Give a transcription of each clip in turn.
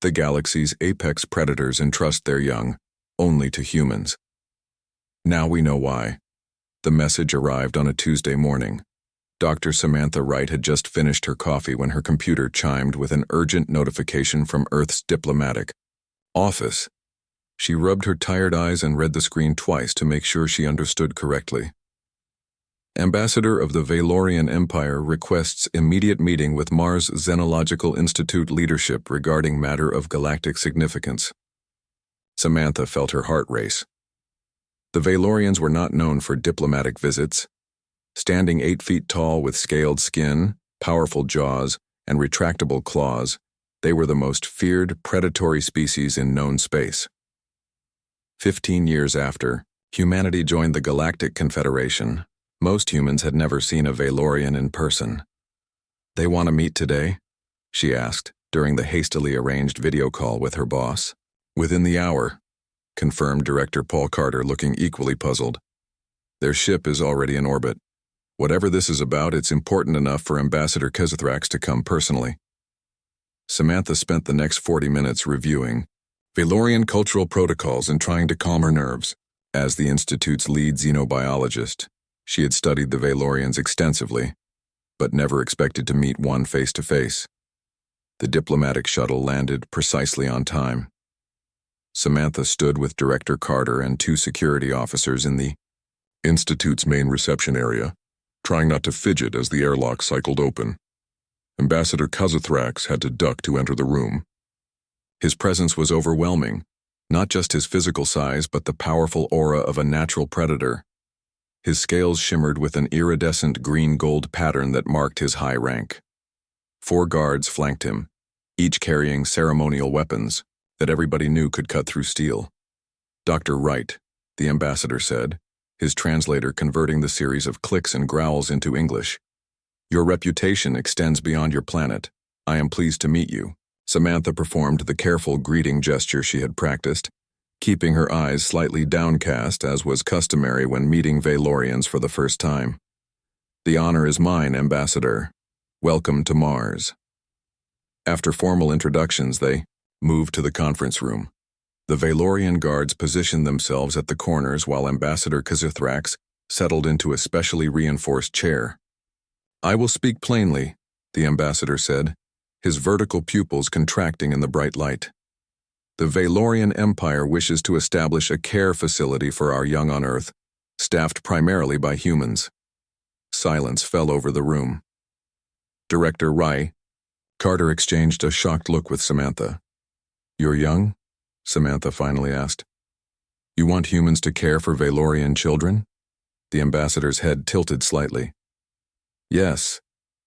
The galaxy's apex predators entrust their young only to humans. Now we know why. The message arrived on a Tuesday morning. Dr. Samantha Wright had just finished her coffee when her computer chimed with an urgent notification from Earth's diplomatic office. She rubbed her tired eyes and read the screen twice to make sure she understood correctly. Ambassador of the Valorian Empire requests immediate meeting with Mars Xenological Institute leadership regarding matter of galactic significance. Samantha felt her heart race. The Valorians were not known for diplomatic visits. Standing 8 feet tall with scaled skin, powerful jaws, and retractable claws, they were the most feared predatory species in known space. 15 years after, humanity joined the Galactic Confederation. Most humans had never seen a Valorian in person. "They want to meet today?" she asked during the hastily arranged video call with her boss. "Within the hour," confirmed Director Paul Carter, looking equally puzzled. "Their ship is already in orbit. Whatever this is about, it's important enough for Ambassador Kezithrax to come personally." Samantha spent the next 40 minutes reviewing Valorian cultural protocols and trying to calm her nerves. As the Institute's lead xenobiologist, she had studied the Valorians extensively, but never expected to meet one face-to-face. The diplomatic shuttle landed precisely on time. Samantha stood with Director Carter and 2 security officers in the Institute's main reception area, trying not to fidget as the airlock cycled open. Ambassador Kezithrax had to duck to enter the room. His presence was overwhelming, not just his physical size but the powerful aura of a natural predator. His scales shimmered with an iridescent green-gold pattern that marked his high rank. 4 guards flanked him, each carrying ceremonial weapons that everybody knew could cut through steel. "Dr. Wright," the ambassador said, his translator converting the series of clicks and growls into English. "Your reputation extends beyond your planet. I am pleased to meet you." Samantha performed the careful greeting gesture she had practiced, keeping her eyes slightly downcast as was customary when meeting Valorians for the first time. "The honor is mine, Ambassador. Welcome to Mars." After formal introductions, they moved to the conference room. The Valorian guards positioned themselves at the corners while Ambassador Kezithrax settled into a specially reinforced chair. "I will speak plainly," the ambassador said, his vertical pupils contracting in the bright light. "The Valorian Empire wishes to establish a care facility for our young on Earth, staffed primarily by humans." Silence fell over the room. Director Wright. Carter exchanged a shocked look with Samantha. "You're young?" Samantha finally asked. "You want humans to care for Valorian children?" The ambassador's head tilted slightly. "Yes,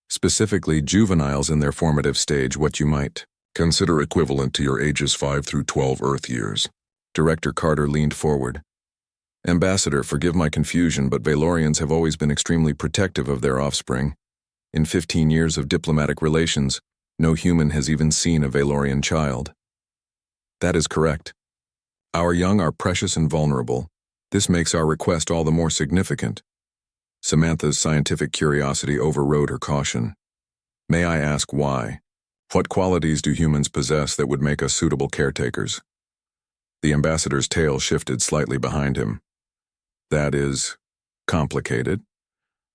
specifically juveniles in their formative stage, what you might consider equivalent to your ages 5 through 12 Earth years." Director Carter leaned forward. "Ambassador, forgive my confusion, but Valorians have always been extremely protective of their offspring. In 15 years of diplomatic relations, no human has even seen a Valorian child." "That is correct. Our young are precious and vulnerable. This makes our request all the more significant." Samantha's scientific curiosity overrode her caution. "May I ask why? What qualities do humans possess that would make us suitable caretakers?" The ambassador's tail shifted slightly behind him. "That is complicated.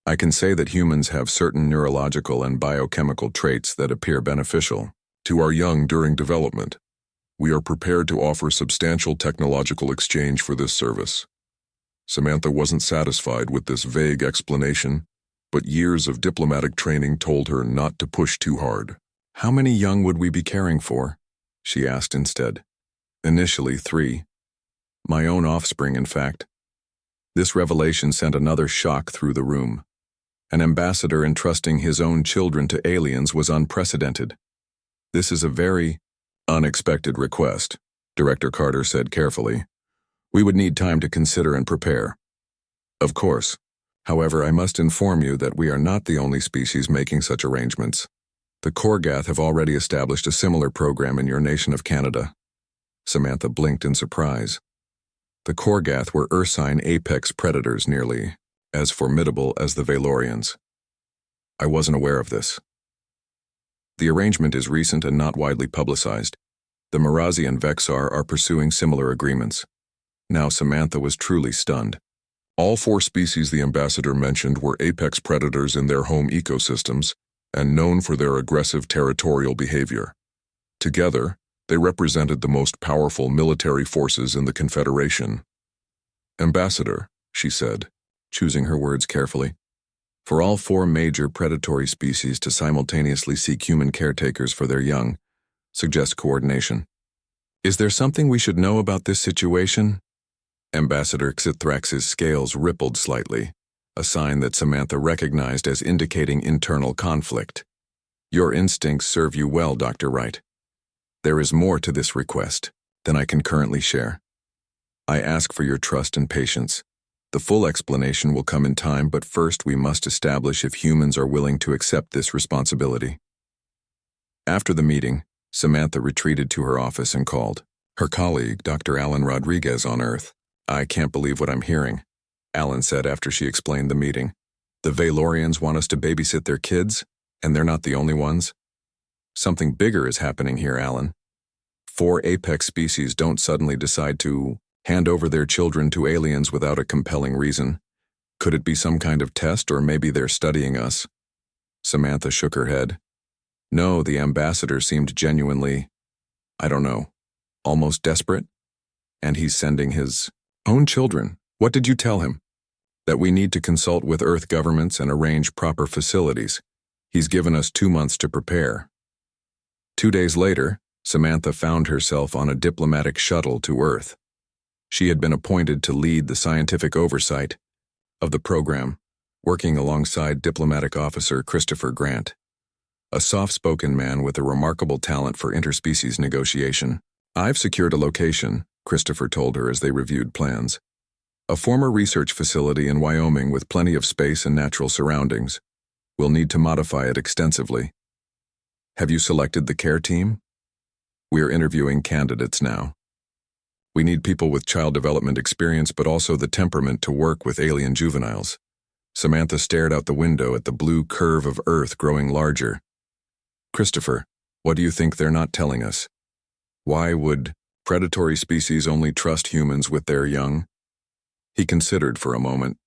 I can say that humans have certain neurological and biochemical traits that appear beneficial to our young during development. We are prepared to offer substantial technological exchange for this service." Samantha wasn't satisfied with this vague explanation, but years of diplomatic training told her not to push too hard. "How many young would we be caring for?" she asked instead. "Initially 3. My own offspring, in fact." This revelation sent another shock through the room. An ambassador entrusting his own children to aliens was unprecedented. "This is a very unexpected request," Director Carter said carefully. "We would need time to consider and prepare." "Of course. However, I must inform you that we are not the only species making such arrangements. The Korgath have already established a similar program in your nation of Canada." Samantha blinked in surprise. The Korgath were ursine apex predators, nearly as formidable as the Valorians. "I wasn't aware of this." "The arrangement is recent and not widely publicized. The Marazi and Vexar are pursuing similar agreements. Now Samantha was truly stunned. All 4 species the ambassador mentioned were apex predators in their home ecosystems and known for their aggressive territorial behavior. Together, they represented the most powerful military forces in the Confederation. "Ambassador," she said, choosing her words carefully, "for all 4 major predatory species to simultaneously seek human caretakers for their young suggests coordination. Is there something we should know about this situation?" Ambassador Xithrax's scales rippled slightly, a sign that Samantha recognized as indicating internal conflict. "Your instincts serve you well, Dr. Wright. There is more to this request than I can currently share. I ask for your trust and patience. The full explanation will come in time, but first we must establish if humans are willing to accept this responsibility." After the meeting, Samantha retreated to her office and called her colleague, Dr. Alan Rodriguez, on Earth. "I can't believe what I'm hearing," Alan said after she explained the meeting. "The Valorians want us to babysit their kids, and they're not the only ones. Something bigger is happening here, Alan. 4 apex species don't suddenly decide to hand over their children to aliens without a compelling reason. Could it be some kind of test, or maybe they're studying us?" Samantha shook her head. No, the ambassador seemed genuinely, I don't know, almost desperate. "And he's sending his own children. What did you tell him?" "That we need to consult with Earth governments and arrange proper facilities. He's given us 2 months to prepare." 2 days later, Samantha found herself on a diplomatic shuttle to Earth. She had been appointed to lead the scientific oversight of the program, working alongside diplomatic officer Christopher Grant, a soft-spoken man with a remarkable talent for interspecies negotiation. "I've secured a location," Christopher told her as they reviewed plans. "A former research facility in Wyoming with plenty of space and natural surroundings. We'll need to modify it extensively." "Have you selected the care team?" "We're interviewing candidates now. We need people with child development experience but also the temperament to work with alien juveniles." Samantha stared out the window at the blue curve of Earth growing larger. "Christopher, what do you think they're not telling us? Why would predatory species only trust humans with their young?" He considered for a moment.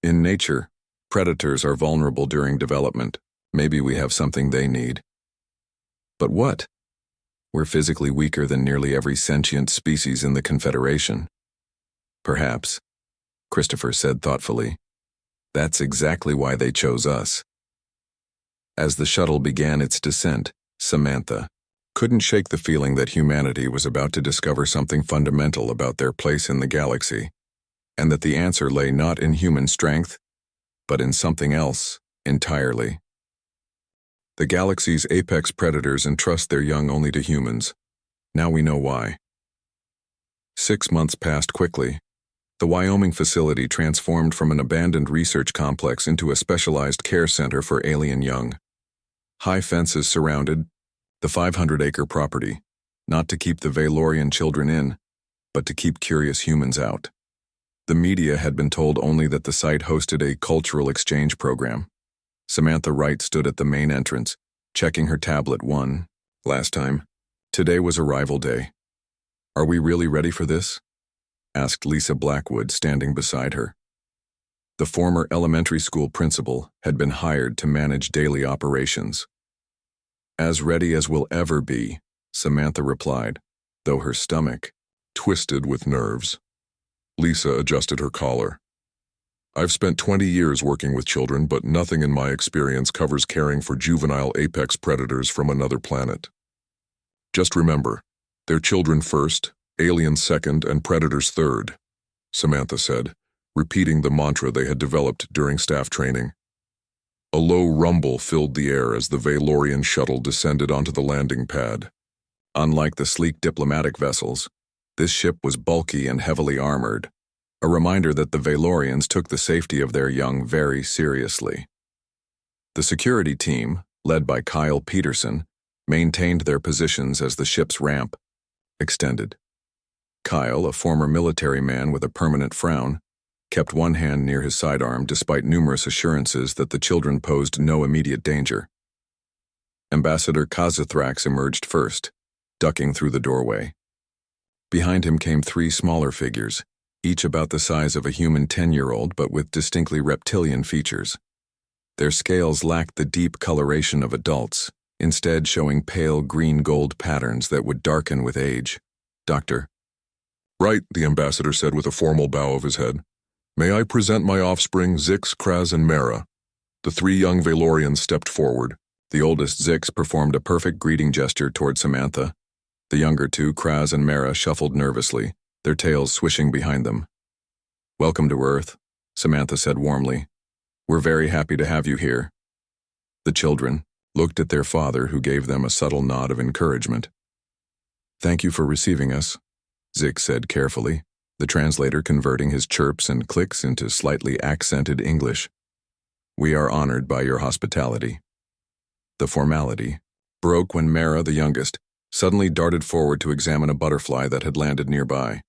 "In nature, predators are vulnerable during development. Maybe we have something they need." "But what?" "We're physically weaker than nearly every sentient species in the Confederation." "Perhaps," Christopher said thoughtfully. "That's exactly why they chose us." As the shuttle began its descent, Samantha couldn't shake the feeling that humanity was about to discover something fundamental about their place in the galaxy, and that the answer lay not in human strength, but in something else entirely. The galaxy's apex predators entrust their young only to humans. Now we know why. 6 months passed quickly. The Wyoming facility transformed from an abandoned research complex into a specialized care center for alien young. High fences surrounded the 500-acre property, not to keep the Valorian children in, but to keep curious humans out. The media had been told only that the site hosted a cultural exchange program. Samantha Wright stood at the main entrance, checking her tablet one last time. Today was arrival day. "Are we really ready for this?" asked Lisa Blackwood, standing beside her. The former elementary school principal had been hired to manage daily operations. "As ready as we'll ever be," Samantha replied, though her stomach twisted with nerves. Lisa adjusted her collar. "I've spent 20 years working with children, but nothing in my experience covers caring for juvenile apex predators from another planet. Just remember, they're children first, aliens second, and predators third," Samantha said, repeating the mantra they had developed during staff training. A low rumble filled the air as the Valorian shuttle descended onto the landing pad. Unlike the sleek diplomatic vessels, this ship was bulky and heavily armored, a reminder that the Valorians took the safety of their young very seriously. The security team, led by Kyle Peterson, maintained their positions as the ship's ramp extended. Kyle, a former military man with a permanent frown, kept one hand near his sidearm despite numerous assurances that the children posed no immediate danger. Ambassador Kazithrax emerged first, ducking through the doorway. Behind him came three smaller figures, each about the size of a human 10-year-old but with distinctly reptilian features. Their scales lacked the deep coloration of adults, instead showing pale green-gold patterns that would darken with age. "Doctor." "Right," the ambassador said with a formal bow of his head. "May I present my offspring, Zix, Kraz, and Mara?" The three young Valorians stepped forward. The oldest, Zix, performed a perfect greeting gesture toward Samantha. The younger two, Kraz and Mara, shuffled nervously, their tails swishing behind them. "Welcome to Earth," Samantha said warmly. "We're very happy to have you here." The children looked at their father, who gave them a subtle nod of encouragement. "Thank you for receiving us," Zix said carefully, the translator converting his chirps and clicks into slightly accented English. "We are honored by your hospitality." The formality broke when Mara, the youngest, suddenly darted forward to examine a butterfly that had landed nearby.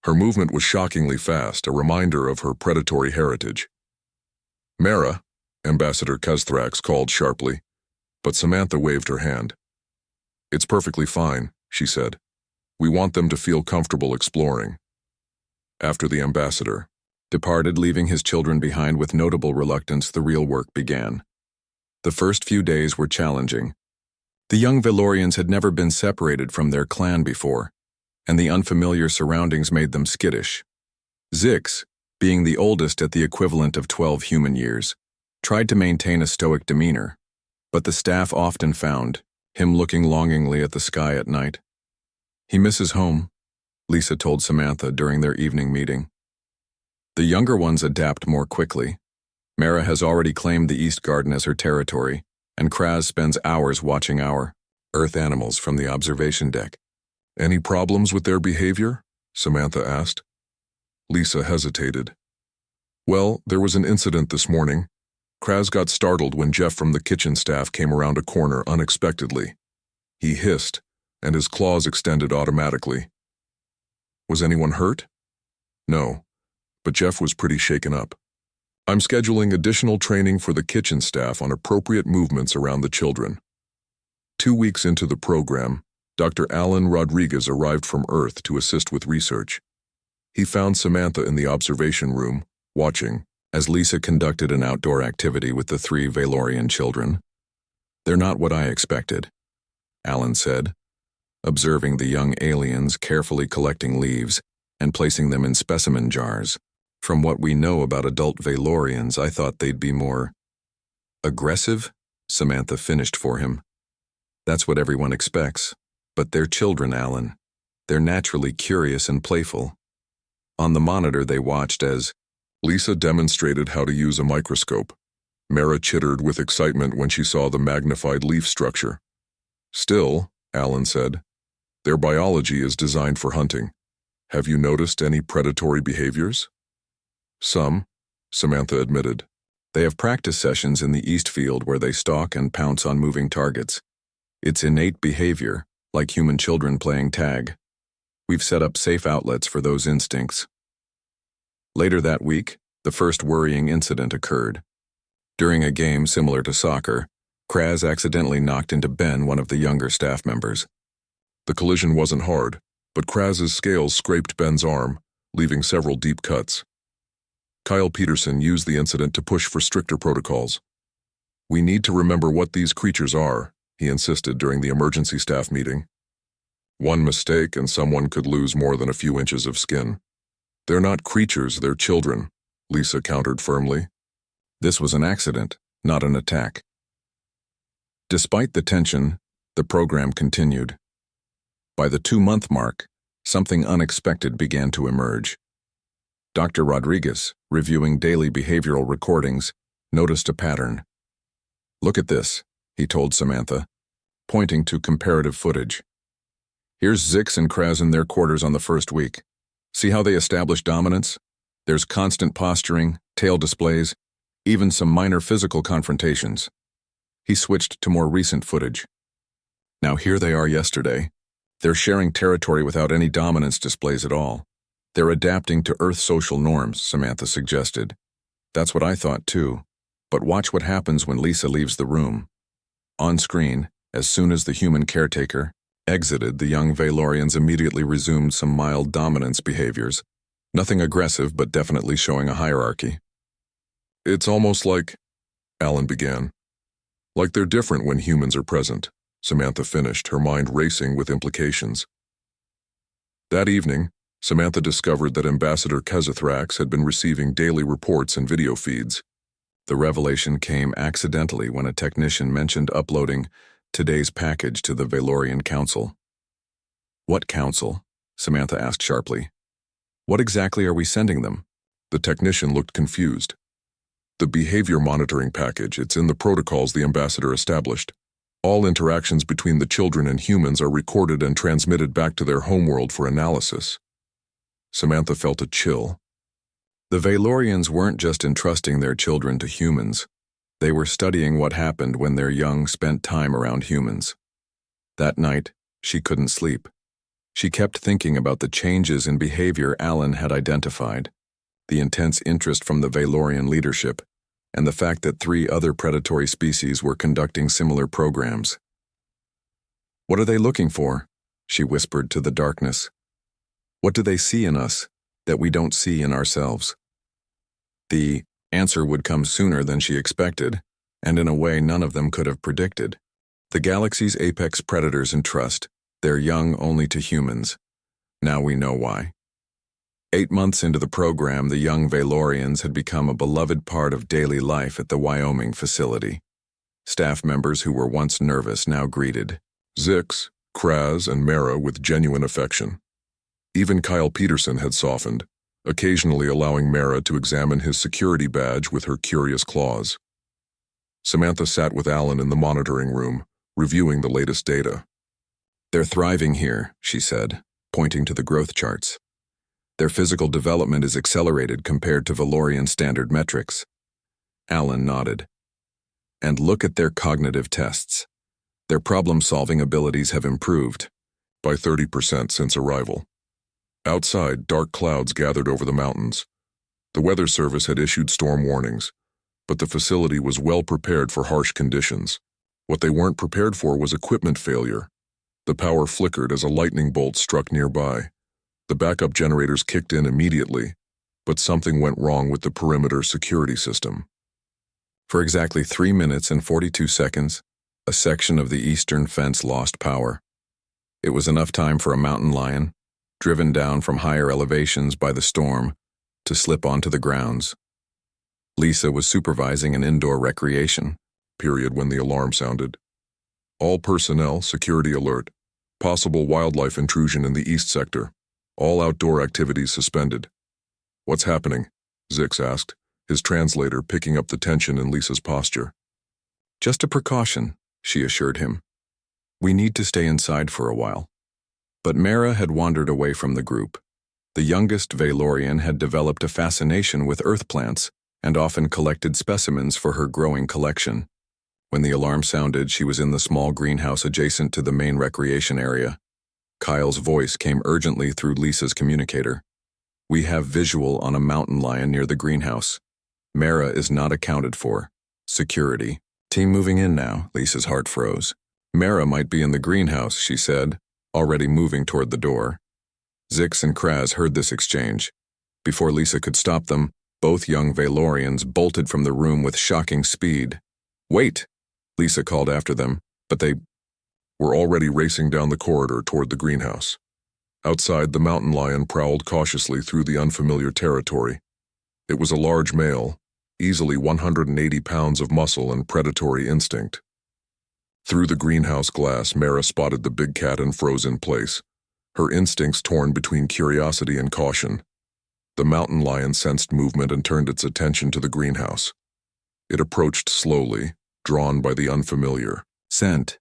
Her movement was shockingly fast, a reminder of her predatory heritage. "Mara," Ambassador Kazthrax called sharply, but Samantha waved her hand. "It's perfectly fine," she said. "We want them to feel comfortable exploring." After the ambassador departed, leaving his children behind with notable reluctance, the real work began. The first few days were challenging. The young Valorians had never been separated from their clan before, and the unfamiliar surroundings made them skittish. Zix, being the oldest at the equivalent of 12 human years, tried to maintain a stoic demeanor, but the staff often found him looking longingly at the sky at night. "He misses home," Lisa told Samantha during their evening meeting. The younger ones adapt more quickly. Mara has already claimed the East Garden as her territory, and Kraz spends hours watching our Earth animals from the observation deck. "Any problems with their behavior?" Samantha asked. Lisa hesitated. "Well, there was an incident this morning. Kraz got startled when Jeff from the kitchen staff came around a corner unexpectedly. He hissed, and his claws extended automatically." "Was anyone hurt?" "No, but Jeff was pretty shaken up. I'm scheduling additional training for the kitchen staff on appropriate movements around the children." 2 weeks into the program, Dr. Alan Rodriguez arrived from Earth to assist with research. He found Samantha in the observation room, watching, as Lisa conducted an outdoor activity with the 3 Valorian children. "They're not what I expected," Alan said, observing the young aliens carefully collecting leaves and placing them in specimen jars. "From what we know about adult Valorians, I thought they'd be more aggressive," Samantha finished for him. "That's what everyone expects. But they're children, Alan. They're naturally curious and playful." On the monitor they watched as Lisa demonstrated how to use a microscope. Mara chittered with excitement when she saw the magnified leaf structure. "Still," Alan said, "their biology is designed for hunting. Have you noticed any predatory behaviors?" "Some," Samantha admitted. "They have practice sessions in the East Field where they stalk and pounce on moving targets. It's innate behavior, like human children playing tag. We've set up safe outlets for those instincts." Later that week, the first worrying incident occurred. During a game similar to soccer, Kraz accidentally knocked into Ben, one of the younger staff members. The collision wasn't hard, but Kraz's scales scraped Ben's arm, leaving several deep cuts. Kyle Peterson used the incident to push for stricter protocols. "We need to remember what these creatures are," he insisted during the emergency staff meeting. "One mistake and someone could lose more than a few inches of skin." "They're not creatures, they're children," Lisa countered firmly. "This was an accident, not an attack." Despite the tension, the program continued. By the 2-month mark, something unexpected began to emerge. Dr. Rodriguez, reviewing daily behavioral recordings, noticed a pattern. "Look at this," he told Samantha, pointing to comparative footage. "Here's Zix and Kraz in their quarters on the first week. See how they establish dominance? There's constant posturing, tail displays, even some minor physical confrontations." He switched to more recent footage. "Now here they are yesterday. They're sharing territory without any dominance displays at all. They're adapting to Earth social norms," Samantha suggested. "That's what I thought too. But watch what happens when Lisa leaves the room." On screen, as soon as the human caretaker, Exited, the young Valorians immediately resumed some mild dominance behaviors. Nothing aggressive, but definitely showing a hierarchy. It's almost like, Alan began. Like they're different when humans are present, Samantha finished, her mind racing with implications. That evening, Samantha discovered that Ambassador Kezithrax had been receiving daily reports and video feeds. The revelation came accidentally when a technician mentioned uploading today's package to the Valorian Council. What council? Samantha asked sharply. What exactly are we sending them? The technician looked confused. The behavior monitoring package, it's in the protocols the ambassador established. All interactions between the children and humans are recorded and transmitted back to their homeworld for analysis. Samantha felt a chill. The Valorians weren't just entrusting their children to humans. They were studying what happened when their young spent time around humans. That night, she couldn't sleep. She kept thinking about the changes in behavior Alan had identified, the intense interest from the Valorian leadership, and the fact that 3 other predatory species were conducting similar programs. What are they looking for? She whispered to the darkness. What do they see in us that we don't see in ourselves? The answer would come sooner than she expected, and in a way none of them could have predicted. The galaxy's apex predators entrust their young only to humans. Now we know why. 8 months into the program, the young Valorians had become a beloved part of daily life at the Wyoming facility. Staff members who were once nervous now greeted Zix, Kraz, and Mara with genuine affection. Even Kyle Peterson had softened, occasionally allowing Mara to examine his security badge with her curious claws. Samantha sat with Alan in the monitoring room, reviewing the latest data. They're thriving here, she said, pointing to the growth charts. Their physical development is accelerated compared to Valorian standard metrics. Alan nodded. And look at their cognitive tests. Their problem-solving abilities have improved by 30% since arrival. Outside, dark clouds gathered over the mountains. The Weather Service had issued storm warnings, but the facility was well prepared for harsh conditions. What they weren't prepared for was equipment failure. The power flickered as a lightning bolt struck nearby. The backup generators kicked in immediately, but something went wrong with the perimeter security system. For exactly 3 minutes and 42 seconds, a section of the eastern fence lost power. It was enough time for a mountain lion, driven down from higher elevations by the storm, to slip onto the grounds. Lisa was supervising an indoor recreation period when the alarm sounded. All personnel, security alert. Possible wildlife intrusion in the east sector. All outdoor activities suspended. What's happening? Zix asked, his translator picking up the tension in Lisa's posture. Just a precaution, she assured him. We need to stay inside for a while. But Mara had wandered away from the group. The youngest Valorian had developed a fascination with earth plants and often collected specimens for her growing collection. When the alarm sounded, she was in the small greenhouse adjacent to the main recreation area. Kyle's voice came urgently through Lisa's communicator. We have visual on a mountain lion near the greenhouse. Mara is not accounted for. Security. Team moving in now, Lisa's heart froze. Mara might be in the greenhouse, she said, already moving toward the door. Zix and Kraz heard this exchange. Before Lisa could stop them, both young Valorians bolted from the room with shocking speed. Wait, Lisa called after them, but they were already racing down the corridor toward the greenhouse. Outside, the mountain lion prowled cautiously through the unfamiliar territory. It was a large male, easily 180 pounds of muscle and predatory instinct. Through the greenhouse glass, Mara spotted the big cat and froze in place, her instincts torn between curiosity and caution. The mountain lion sensed movement and turned its attention to the greenhouse. It approached slowly, drawn by the unfamiliar. Scent.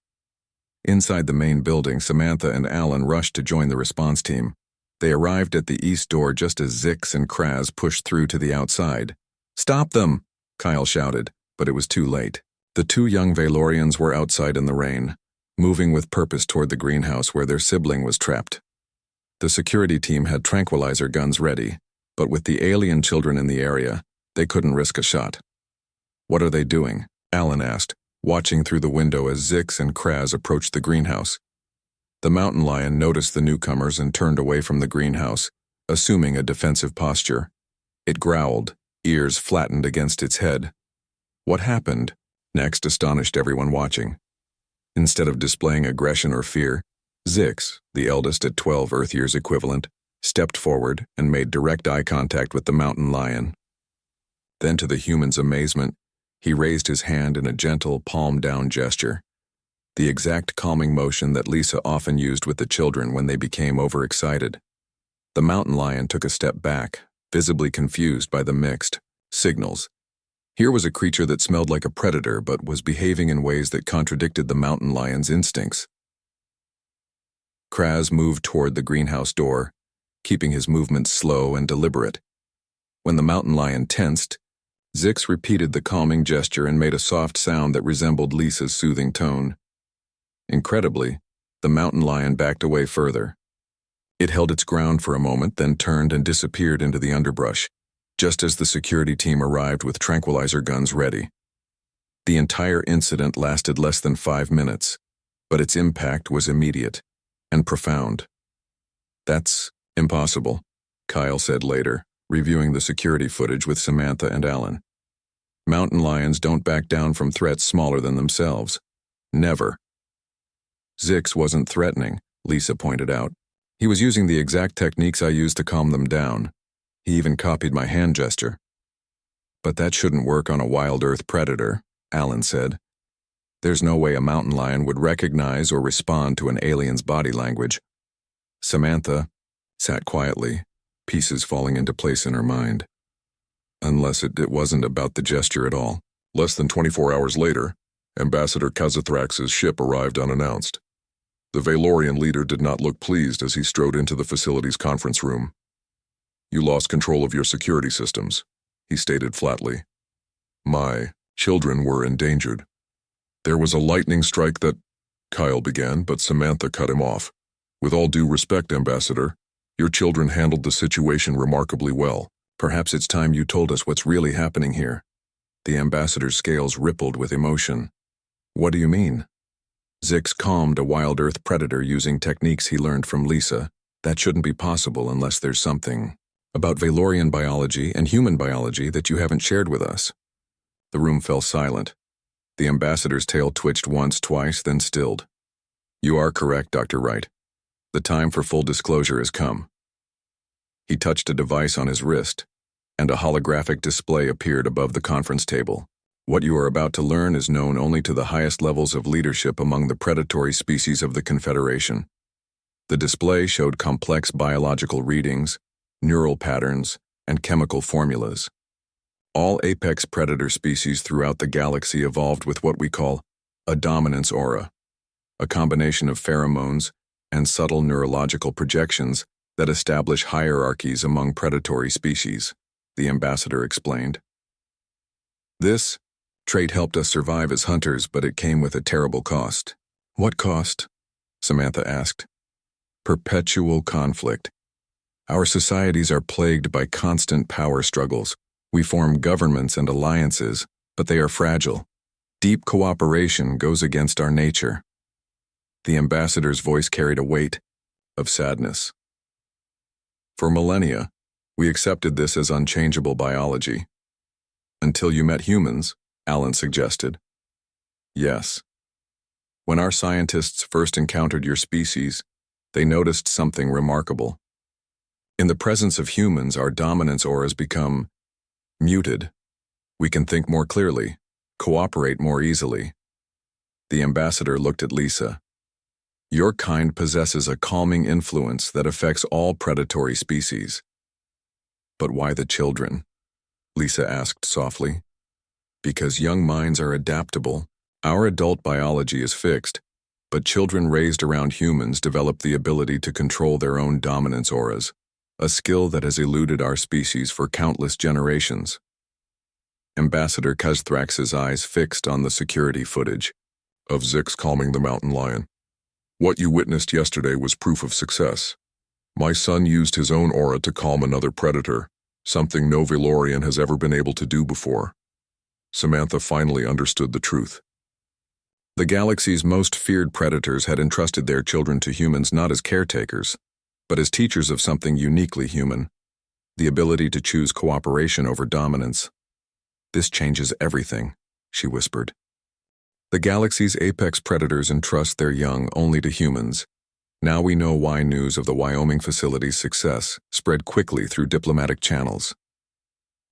Inside the main building, Samantha and Alan rushed to join the response team. They arrived at the east door just as Zix and Kraz pushed through to the outside. Stop them! Kyle shouted, but it was too late. The 2 young Valorians were outside in the rain, moving with purpose toward the greenhouse where their sibling was trapped. The security team had tranquilizer guns ready, but with the alien children in the area, they couldn't risk a shot. What are they doing? Alan asked, watching through the window as Zix and Kraz approached the greenhouse. The mountain lion noticed the newcomers and turned away from the greenhouse, assuming a defensive posture. It growled, ears flattened against its head. What happened? Next astonished everyone watching. Instead of displaying aggression or fear, Zix, the eldest at 12 Earth years equivalent, stepped forward and made direct eye contact with the mountain lion. Then, to the human's amazement, he raised his hand in a gentle palm-down gesture, the exact calming motion that Lisa often used with the children when they became overexcited. The mountain lion took a step back, visibly confused by the mixed signals. Here was a creature that smelled like a predator but was behaving in ways that contradicted the mountain lion's instincts. Kraz moved toward the greenhouse door, keeping his movements slow and deliberate. When the mountain lion tensed, Zix repeated the calming gesture and made a soft sound that resembled Lisa's soothing tone. Incredibly, the mountain lion backed away further. It held its ground for a moment, then turned and disappeared into the underbrush, just as the security team arrived with tranquilizer guns ready. The entire incident lasted less than 5 minutes, but its impact was immediate and profound. "That's impossible," Kyle said later, reviewing the security footage with Samantha and Alan. "Mountain lions don't back down from threats smaller than themselves. Never." Zix wasn't threatening, Lisa pointed out. "He was using the exact techniques I used to calm them down. He even copied my hand gesture." "But that shouldn't work on a wild earth predator," Alan said. "There's no way a mountain lion would recognize or respond to an alien's body language." Samantha sat quietly, pieces falling into place in her mind. Unless it wasn't about the gesture at all. Less than 24 hours later, Ambassador Kazathrax's ship arrived unannounced. The Valorian leader did not look pleased as he strode into the facility's conference room. "You lost control of your security systems," he stated flatly. "My children were endangered." "There was a lightning strike that—" Kyle began, but Samantha cut him off. "With all due respect, Ambassador, your children handled the situation remarkably well. Perhaps it's time you told us what's really happening here." The ambassador's scales rippled with emotion. "What do you mean?" Zix calmed a wild earth predator using techniques he learned from Lisa. "That shouldn't be possible unless there's something about Valorian biology and human biology that you haven't shared with us." The room fell silent. The ambassador's tail twitched once, twice, then stilled. "You are correct, Dr. Wright. The time for full disclosure has come." He touched a device on his wrist, and a holographic display appeared above the conference table. "What you are about to learn is known only to the highest levels of leadership among the predatory species of the Confederation." The display showed complex biological readings, neural patterns, and chemical formulas. All apex predator species throughout the galaxy evolved with what we call a dominance aura, a combination of pheromones and subtle neurological projections that establish hierarchies among predatory species, the ambassador explained. "This trait helped us survive as hunters, but it came with a terrible cost." "What cost?" Samantha asked. "Perpetual conflict. Our societies are plagued by constant power struggles. We form governments and alliances, but they are fragile. Deep cooperation goes against our nature." The ambassador's voice carried a weight of sadness. "For millennia, we accepted this as unchangeable biology." "Until you met humans," Alan suggested. "Yes. When our scientists first encountered your species, they noticed something remarkable. In the presence of humans, our dominance auras become muted. We can think more clearly, cooperate more easily." The ambassador looked at Lisa. "Your kind possesses a calming influence that affects all predatory species." "But why the children?" Lisa asked softly. "Because young minds are adaptable. Our adult biology is fixed, but children raised around humans develop the ability to control their own dominance auras, a skill that has eluded our species for countless generations." Ambassador Kazthrax's eyes fixed on the security footage "Of Zix calming the mountain lion. What you witnessed yesterday was proof of success. My son used his own aura to calm another predator, something no Valorian has ever been able to do before." Samantha finally understood the truth. The galaxy's most feared predators had entrusted their children to humans not as caretakers, but as teachers of something uniquely human, the ability to choose cooperation over dominance. "This changes everything," she whispered. "The galaxy's apex predators entrust their young only to humans. Now we know why news of the Wyoming facility's success spread quickly through diplomatic channels.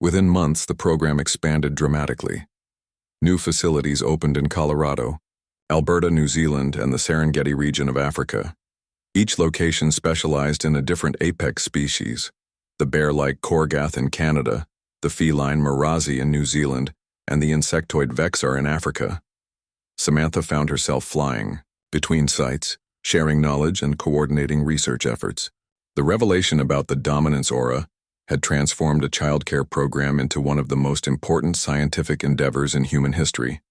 Within months, the program expanded dramatically. New facilities opened in Colorado, Alberta, New Zealand, and the Serengeti region of Africa. Each location specialized in a different apex species: the bear-like Korgath in Canada, the feline Marazi in New Zealand, and the insectoid Vexar in Africa. Samantha found herself flying between sites, sharing knowledge and coordinating research efforts. The revelation about the dominance aura had transformed a childcare program into one of the most important scientific endeavors in human history.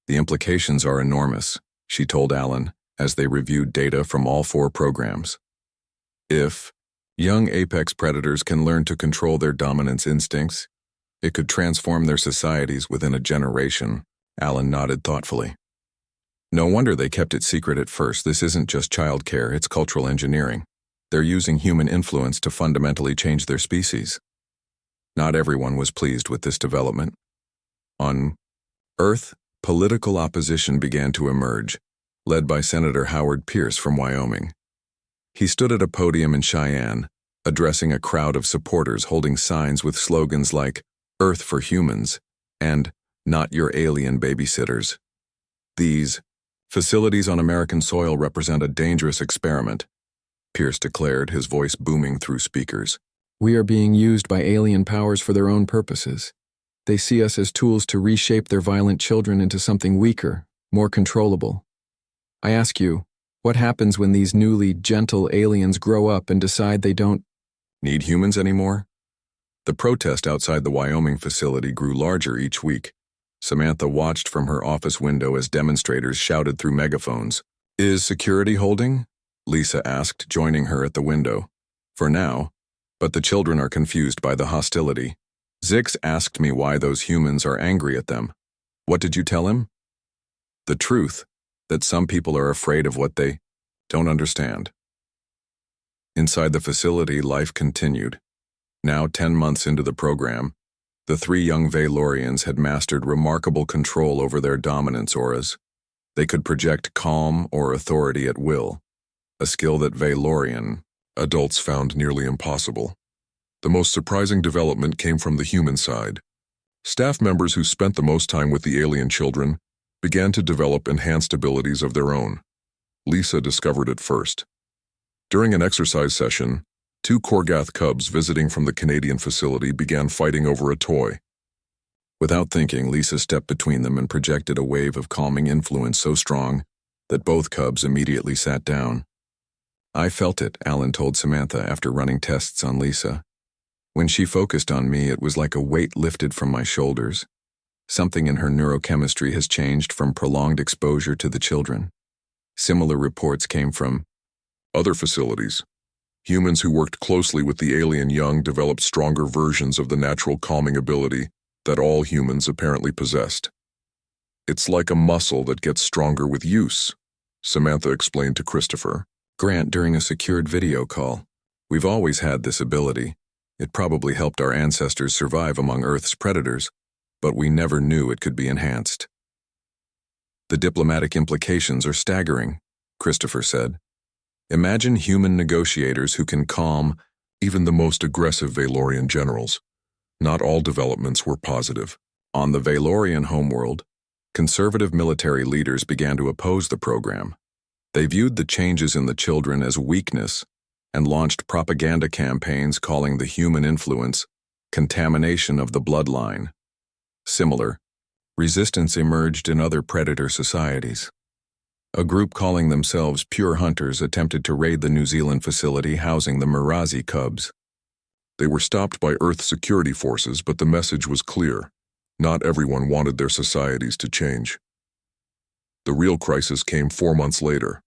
"The implications are enormous," she told Alan as they reviewed data from all 4 programs. "If young apex predators can learn to control their dominance instincts, it could transform their societies within a generation," Alan nodded thoughtfully. "No wonder they kept it secret at first. This isn't just childcare, it's cultural engineering. They're using human influence to fundamentally change their species." Not everyone was pleased with this development. On Earth, political opposition began to emerge, led by Senator Howard Pierce from Wyoming. He stood at a podium in Cheyenne, addressing a crowd of supporters holding signs with slogans like "Earth for Humans" and "Not Your Alien Babysitters." "These facilities on American soil represent a dangerous experiment," Pierce declared, his voice booming through speakers. "We are being used by alien powers for their own purposes. They see us as tools to reshape their violent children into something weaker, more controllable. I ask you, what happens when these newly gentle aliens grow up and decide they don't need humans anymore?" The protest outside the Wyoming facility grew larger each week. Samantha watched from her office window as demonstrators shouted through megaphones. "Is security holding?" Lisa asked, joining her at the window. "For now, but the children are confused by the hostility. Zix asked me why those humans are angry at them. What did you tell him?" "The truth, that some people are afraid of what they don't understand." Inside the facility, life continued. Now 10 months into the program, the 3 young Valorians had mastered remarkable control over their dominance auras. They could project calm or authority at will, a skill that Valorian adults found nearly impossible. The most surprising development came from the human side. Staff members who spent the most time with the alien children began to develop enhanced abilities of their own. Lisa discovered it first. During an exercise session, 2 Korgath cubs visiting from the Canadian facility began fighting over a toy. Without thinking, Lisa stepped between them and projected a wave of calming influence so strong that both cubs immediately sat down. "I felt it," Alan told Samantha after running tests on Lisa. "When she focused on me, it was like a weight lifted from my shoulders. Something in her neurochemistry has changed from prolonged exposure to the children." Similar reports came from Other facilities. Humans who worked closely with the alien young developed stronger versions of the natural calming ability that all humans apparently possessed. "It's like a muscle that gets stronger with use," Samantha explained to Christopher Grant during a secured video call. "We've always had this ability. It probably helped our ancestors survive among Earth's predators, but we never knew it could be enhanced." "The diplomatic implications are staggering," Christopher said. "Imagine human negotiators who can calm even the most aggressive Valorian generals. Not all developments were positive. On the Valorian homeworld, conservative military leaders began to oppose the program. They viewed the changes in the children as weakness and launched propaganda campaigns calling the human influence contamination of the bloodline. Similar resistance emerged in other predator societies. A group calling themselves Pure Hunters attempted to raid the New Zealand facility housing the Marazi cubs. They were stopped by Earth security forces, but the message was clear. Not everyone wanted their societies to change. The real crisis came 4 months later.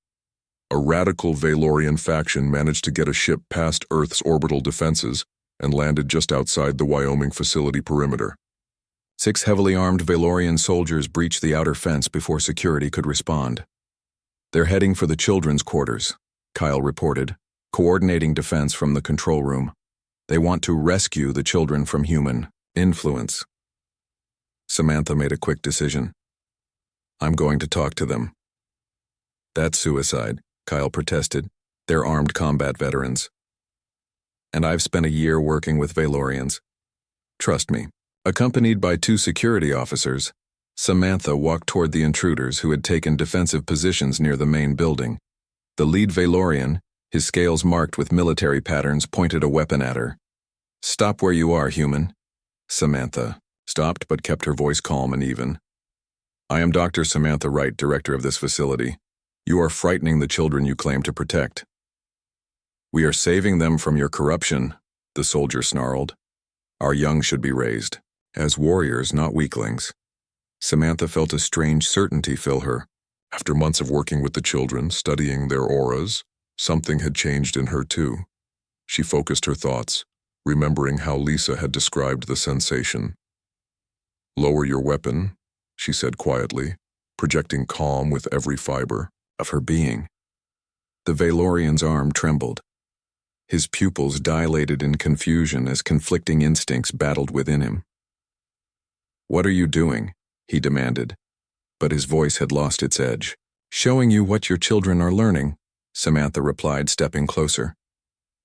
A radical Valorian faction managed to get a ship past Earth's orbital defenses and landed just outside the Wyoming facility perimeter. 6 heavily armed Valorian soldiers breached the outer fence before security could respond. "They're heading for the children's quarters," Kyle reported, coordinating defense from the control room. "They want to rescue the children from human influence." Samantha made a quick decision. "I'm going to talk to them." "That's suicide," Kyle protested. "They're armed combat veterans. And I've spent a year working with Valorians. Trust me." Accompanied by 2 security officers, Samantha walked toward the intruders who had taken defensive positions near the main building. The lead Valorian, his scales marked with military patterns, pointed a weapon at her. "Stop where you are, human." Samantha stopped but kept her voice calm and even. "I am Dr. Samantha Wright, director of this facility. You are frightening the children you claim to protect." "We are saving them from your corruption," the soldier snarled. "Our young should be raised as warriors, not weaklings." Samantha felt a strange certainty fill her. After months of working with the children, studying their auras, something had changed in her too. She focused her thoughts, remembering how Lisa had described the sensation. "Lower your weapon," she said quietly, projecting calm with every fiber of her being. The Valorian's arm trembled. His pupils dilated in confusion as conflicting instincts battled within him. "What are you doing?" he demanded, but his voice had lost its edge. "Showing you what your children are learning," Samantha replied, stepping closer.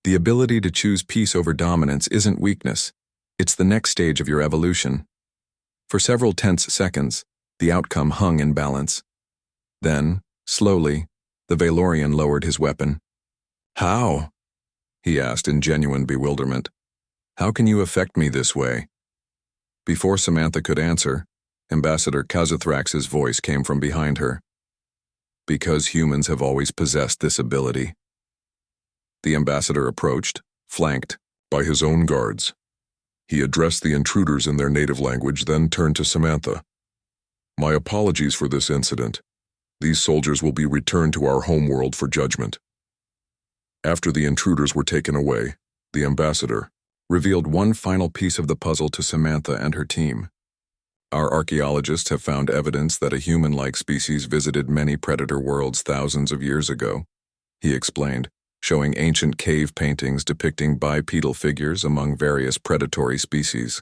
"The ability to choose peace over dominance isn't weakness. It's the next stage of your evolution." For several tense seconds, the outcome hung in balance. Then, slowly, the Valorian lowered his weapon. "How?" he asked in genuine bewilderment. "How can you affect me this way?" Before Samantha could answer, Ambassador Kazathrax's voice came from behind her. "Because humans have always possessed this ability." The ambassador approached, flanked By his own guards. He addressed the intruders in their native language, then turned to Samantha. "My apologies for this incident. These soldiers will be returned to our homeworld for judgment." After the intruders were taken away, the ambassador revealed one final piece of the puzzle to Samantha and her team. "Our archaeologists have found evidence that a human-like species visited many predator worlds thousands of years ago," he explained, showing ancient cave paintings depicting bipedal figures among various predatory species.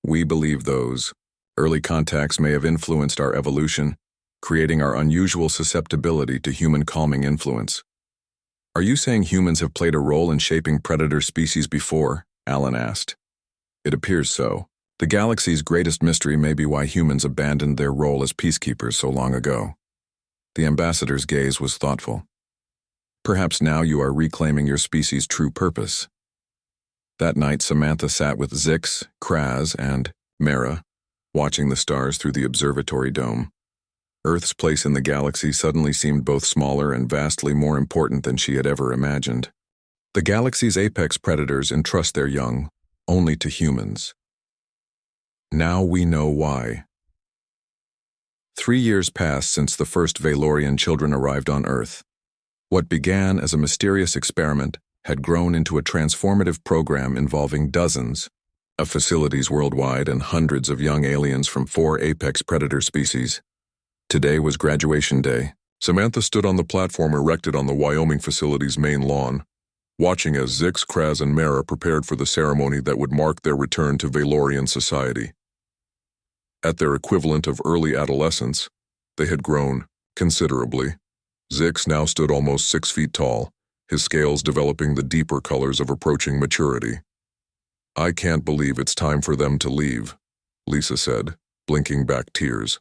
"We believe those early contacts may have influenced our evolution, creating our unusual susceptibility to human calming influence." "Are you saying humans have played a role in shaping predator species before?" Alan asked. "It appears so. The galaxy's greatest mystery may be why humans abandoned their role as peacekeepers so long ago." The ambassador's gaze was thoughtful. "Perhaps now you are reclaiming your species' true purpose." That night, Samantha sat with Zix, Kraz, and Mara, watching the stars through the observatory dome. Earth's place in the galaxy suddenly seemed both smaller and vastly more important than she had ever imagined. The galaxy's apex predators entrust their young only to humans. Now we know why. 3 years passed since the first Valorian children arrived on Earth. What began as a mysterious experiment had grown into a transformative program involving dozens of facilities worldwide and hundreds of young aliens from 4 apex predator species. Today was graduation day. Samantha stood on the platform erected on the Wyoming facility's main lawn, watching as Zix, Kraz, and Mara prepared for the ceremony that would mark their return to Valorian society. At their equivalent of early adolescence, they had grown considerably. Zix now stood almost 6 feet tall, his scales developing the deeper colors of approaching maturity. "I can't believe it's time for them to leave," Lisa said, blinking back tears.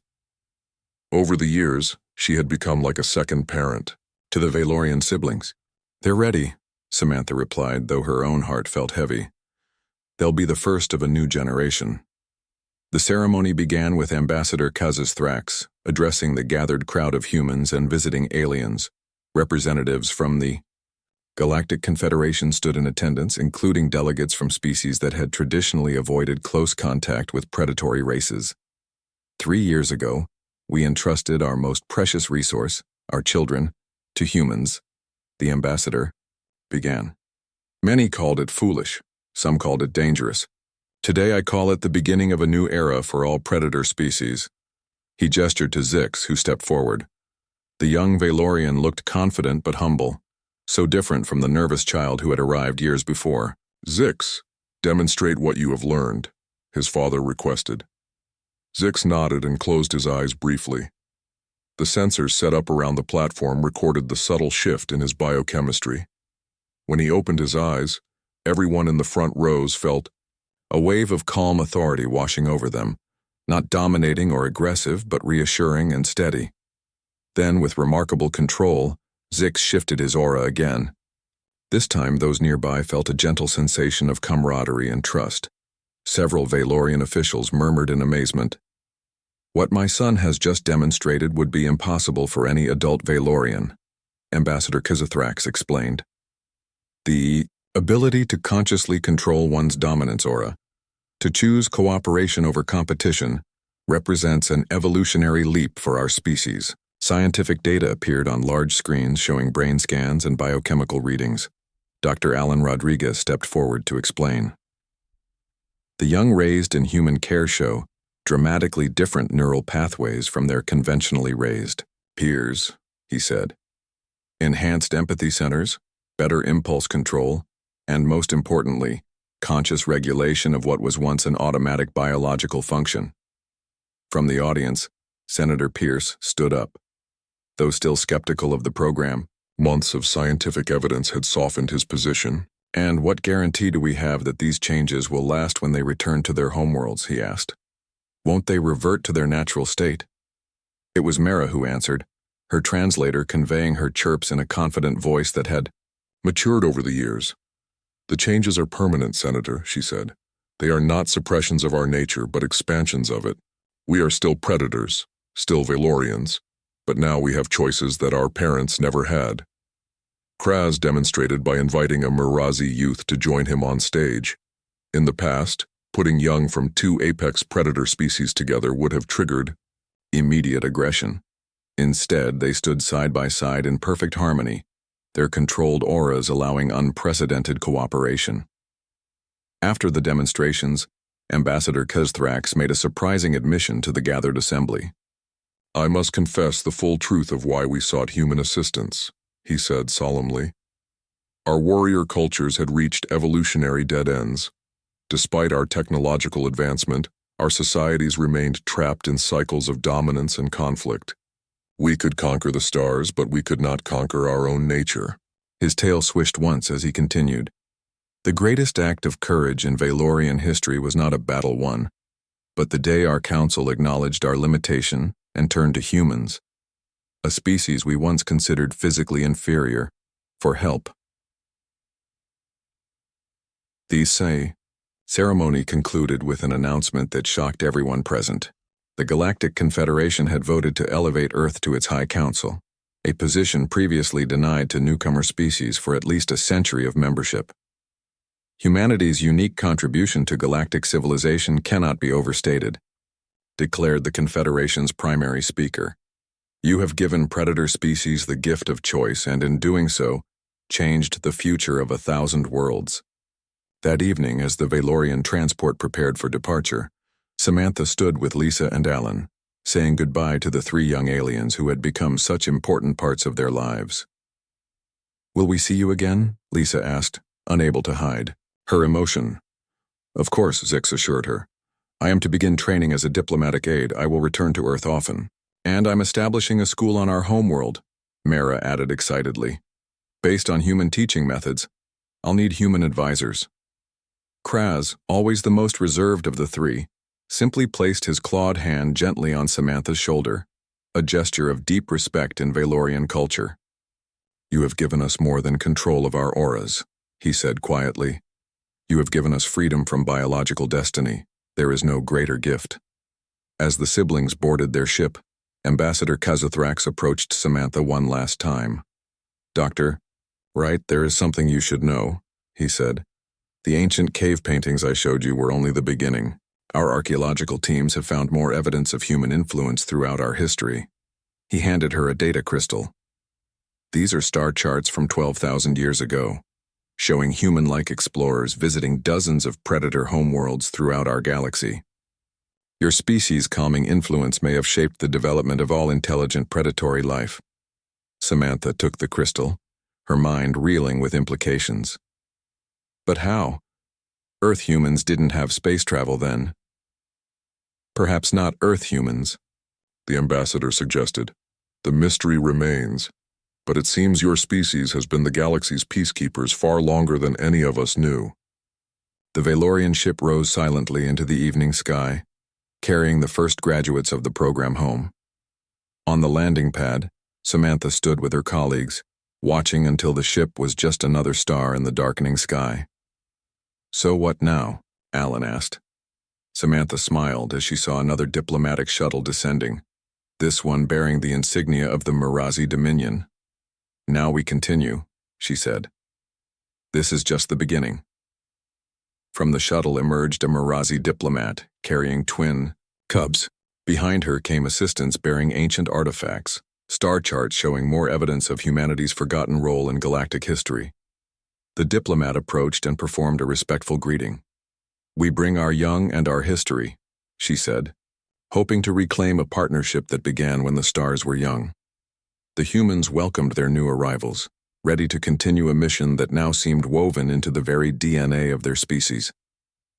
Over the years, she had become like a second parent To the Valorian siblings. "They're ready," Samantha replied, though her own heart felt heavy. "They'll be the first of a new generation." The ceremony began with Ambassador Kazathrax addressing the gathered crowd of humans and visiting aliens. Representatives from the Galactic Confederation stood in attendance, including delegates from species that had traditionally avoided close contact with predatory races. 3 years ago, we entrusted our most precious resource, our children, to humans, the ambassador began. "Many called it foolish, some called it dangerous, Today I call it the beginning of a new era for all predator species." He gestured to Zix, who stepped forward. The young Valorian looked confident but humble, so different from the nervous child who had arrived years before. "Zix, demonstrate what you have learned," his father requested. Zix nodded and closed his eyes briefly. The sensors set up around the platform recorded the subtle shift in his biochemistry. When he opened his eyes, everyone in the front rows felt a wave of calm authority washing over them, not dominating or aggressive, but reassuring and steady. Then, with remarkable control, Zix shifted his aura again. This time, those nearby felt a gentle sensation of camaraderie and trust. Several Valorian officials murmured in amazement. "What my son has just demonstrated would be impossible for any adult Valorian," Ambassador Kizithrax explained. "The ability to consciously control one's dominance aura, to choose cooperation over competition, represents an evolutionary leap for our species." Scientific data appeared on large screens showing brain scans and biochemical readings. Dr. Alan Rodriguez stepped forward to explain. The young raised in human care show dramatically different neural pathways from their conventionally raised peers, he said. Enhanced empathy centers, better impulse control, and most importantly, conscious regulation of what was once an automatic biological function. From the audience, Senator Pierce stood up. Though still skeptical of the program, months of scientific evidence had softened his position. "And what guarantee do we have that these changes will last when they return to their homeworlds?" he asked. "Won't they revert to their natural state?" It was Mara who answered, her translator conveying her chirps in a confident voice that had matured over the years. "The changes are permanent, Senator," she said. "They are not suppressions of our nature, but expansions of it. We are still predators, still Valorians, but now we have choices that our parents never had." Kraz demonstrated by inviting a Mirazi youth to join him on stage. In the past, putting young from two apex predator species together would have triggered immediate aggression. Instead, they stood side by side in perfect harmony, their controlled auras allowing unprecedented cooperation. After the demonstrations, Ambassador Kizithrax made a surprising admission to the gathered assembly. "I must confess the full truth of why we sought human assistance," he said solemnly. "Our warrior cultures had reached evolutionary dead ends. Despite our technological advancement, our societies remained trapped in cycles of dominance and conflict. We could conquer the stars, but we could not conquer our own nature." His tail swished once as he continued. "The greatest act of courage in Valorian history was not a battle won, but the day our council acknowledged our limitation and turned to humans, a species we once considered physically inferior, for help." The ceremony concluded with an announcement that shocked everyone present. The Galactic Confederation had voted to elevate Earth to its High Council, a position previously denied to newcomer species for at least a century of membership. "Humanity's unique contribution to galactic civilization cannot be overstated," declared the Confederation's primary speaker. "You have given predator species the gift of choice and in doing so, changed the future of 1,000 worlds." That evening, as the Valorian transport prepared for departure, Samantha stood with Lisa and Alan, saying goodbye to the three young aliens who had become such important parts of their lives. "Will we see you again?" Lisa asked, unable to hide her emotion. "Of course," Zix assured her. "I am to begin training as a diplomatic aide. I will return to Earth often. And I'm establishing a school on our homeworld," Mara added excitedly. "Based on human teaching methods, I'll need human advisors." Kraz, always the most reserved of the three, simply placed his clawed hand gently on Samantha's shoulder, a gesture of deep respect in Valorian culture. "You have given us more than control of our auras," he said quietly. "You have given us freedom from biological destiny. There is no greater gift." As the siblings boarded their ship, Ambassador Kizithrax approached Samantha one last time. "Doctor, right, there is something you should know," he said. "The ancient cave paintings I showed you were only the beginning. Our archaeological teams have found more evidence of human influence throughout our history." He handed her a data crystal. "These are star charts from 12,000 years ago. showing human-like explorers visiting dozens of predator homeworlds throughout our galaxy. Your species' calming influence may have shaped the development of all intelligent predatory life. Samantha took the crystal, her mind reeling with implications. But how? Earth humans didn't have space travel then. Perhaps not Earth humans, the ambassador suggested. The mystery remains, but it seems your species has been the galaxy's peacekeepers far longer than any of us knew. The Valorian ship rose silently into the evening sky, carrying the first graduates of the program home. On the landing pad, Samantha stood with her colleagues, watching until the ship was just another star in the darkening sky. So what now? Alan asked. Samantha smiled as she saw another diplomatic shuttle descending, this one bearing the insignia of the Mirazi Dominion. Now we continue, she said. This is just the beginning. From the shuttle emerged a Mirazi diplomat carrying twin cubs. Behind her came assistants bearing ancient artifacts, star charts showing more evidence of humanity's forgotten role in galactic history. The diplomat approached and performed a respectful greeting. We bring our young and our history, she said, hoping to reclaim a partnership that began when the stars were young. The humans welcomed their new arrivals, ready to continue a mission that now seemed woven into the very DNA of their species,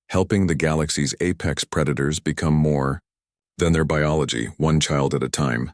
helping the galaxy's apex predators become more than their biology, one child at a time.